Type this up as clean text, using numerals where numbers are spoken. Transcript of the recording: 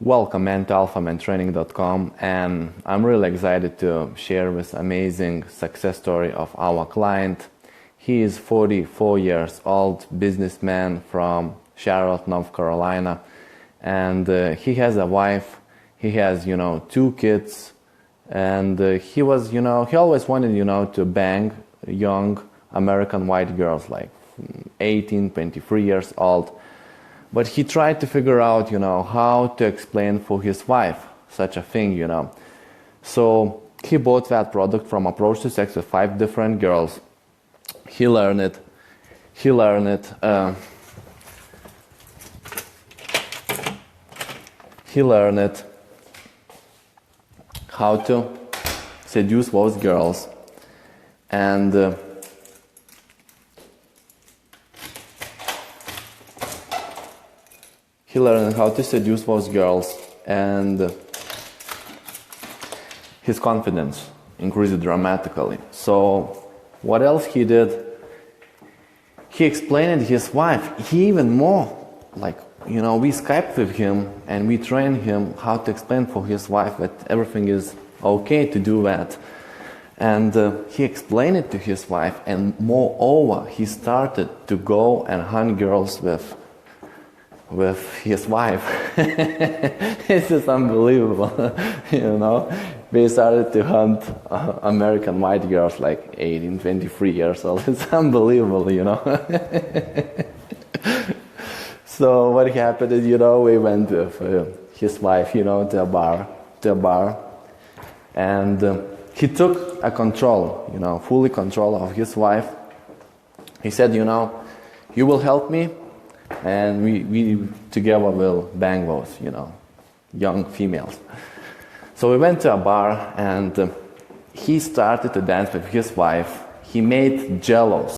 Welcome to Alphamantraining.com, and I'm really excited to share this amazing success story of our client. He is 44 years old, businessman from Charlotte, North Carolina, and he has a wife. He has, two kids, and he always wanted, to bang young American white girls like 18, 23 years old. But he tried to figure out, how to explain for his wife such a thing, So he bought that product from Approach to Sex with 5 different girls. He learned it. He learned how to seduce those girls, and he learned how to seduce those girls, and his confidence increased dramatically. So what else he did? He explained his wife. He even more, we Skyped with him and we trained him how to explain for his wife that everything is okay to do that. And he explained it to his wife, and moreover, he started to go and hunt girls with his wife. This is unbelievable, They started to hunt American white girls like 18, 23 years old. It's unbelievable, So what happened is, we went with his wife, to a bar, and he took a control, fully control of his wife. He said, you will help me, and we together will bang those, young females. So we went to a bar, and he started to dance with his wife. He made jellos